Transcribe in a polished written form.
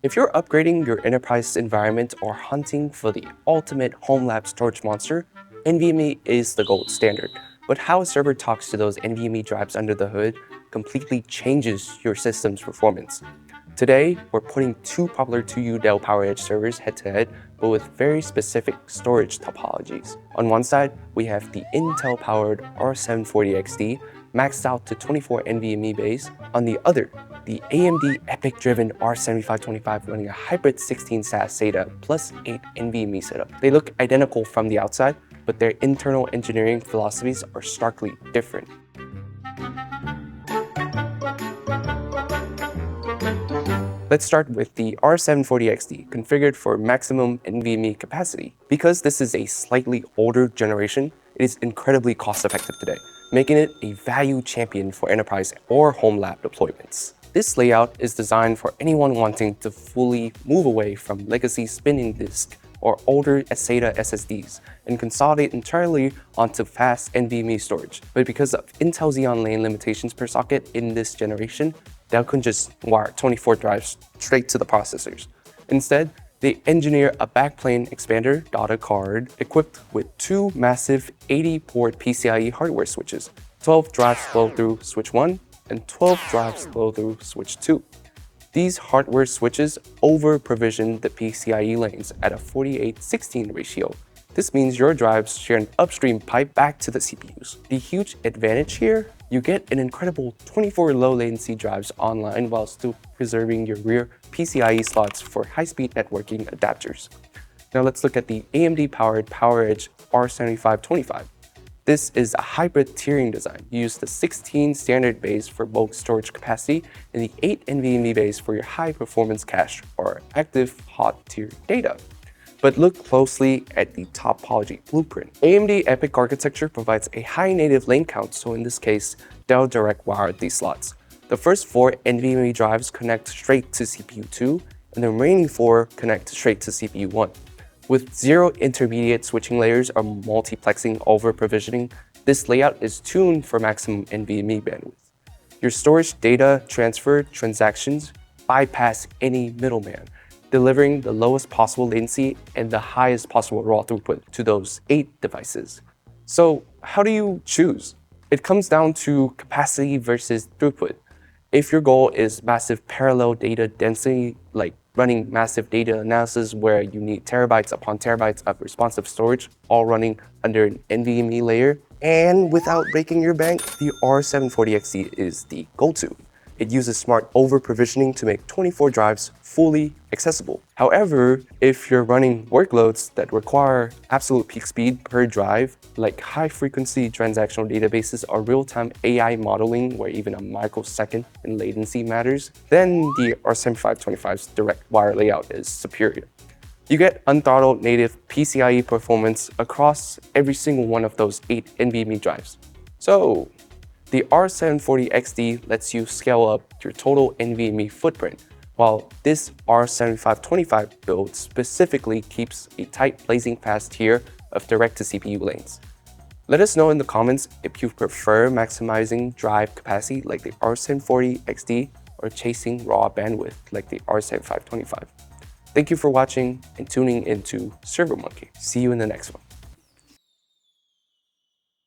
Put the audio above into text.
If you're upgrading your enterprise environment or hunting for the ultimate home lab storage monster, NVMe is the gold standard. But how a server talks to those NVMe drives under the hood completely changes your system's performance. Today, we're putting two popular 2U Dell PowerEdge servers head-to-head, but with very specific storage topologies. On one side, we have the Intel-powered R740XD, maxed out to 24 NVMe bays. On the other, the AMD EPYC-driven R7525 running a hybrid 16 SAS SATA plus 8 NVMe setup. They look identical from the outside, but their internal engineering philosophies are starkly different. Let's start with the R740XD, configured for maximum NVMe capacity. Because this is a slightly older generation, it is incredibly cost-effective today, making it a value champion for enterprise or home lab deployments. This layout is designed for anyone wanting to fully move away from legacy spinning disk or older SATA SSDs and consolidate entirely onto fast NVMe storage. But because of Intel Xeon lane limitations per socket in this generation, Dell couldn't just wire 24 drives straight to the processors. Instead, they engineer a backplane expander data card equipped with two massive 80-port PCIe hardware switches, 12 drives flow through switch 1 and 12 drives flow through switch 2. These hardware switches over-provision the PCIe lanes at a 48-16 ratio. This means your drives share an upstream pipe back to the CPUs. The huge advantage here, you get an incredible 24 low-latency drives online while still preserving your rear PCIe slots for high-speed networking adapters. Now let's look at the AMD-powered PowerEdge R7525. This is a hybrid tiering design. You use the 16 standard bays for bulk storage capacity and the 8 NVMe bays for your high-performance cache or active hot tier data. But look closely at the topology blueprint. AMD EPYC architecture provides a high native lane count, so in this case, Dell direct wired these slots. The first 4 NVMe drives connect straight to CPU 2, and the remaining 4 connect straight to CPU 1. With 0 intermediate switching layers or multiplexing over provisioning, this layout is tuned for maximum NVMe bandwidth. Your storage data transfer transactions bypass any middleman, delivering the lowest possible latency and the highest possible raw throughput to those 8 devices. So how do you choose? It comes down to capacity versus throughput. If your goal is massive parallel data density, like running massive data analysis where you need terabytes upon terabytes of responsive storage, all running under an NVMe layer, and without breaking your bank, the R740XD is the go-to. It uses smart over-provisioning to make 24 drives fully accessible. However, if you're running workloads that require absolute peak speed per drive, like high-frequency transactional databases or real-time AI modeling where even a microsecond in latency matters, then the R7525's direct wire layout is superior. You get unthrottled native PCIe performance across every single one of those 8 NVMe drives. So, the R740XD lets you scale up your total NVMe footprint, while this R7525 build specifically keeps a tight blazing fast tier of direct-to-CPU lanes. Let us know in the comments if you prefer maximizing drive capacity like the R740XD or chasing raw bandwidth like the R7525. Thank you for watching and tuning into ServerMonkey. See you in the next one.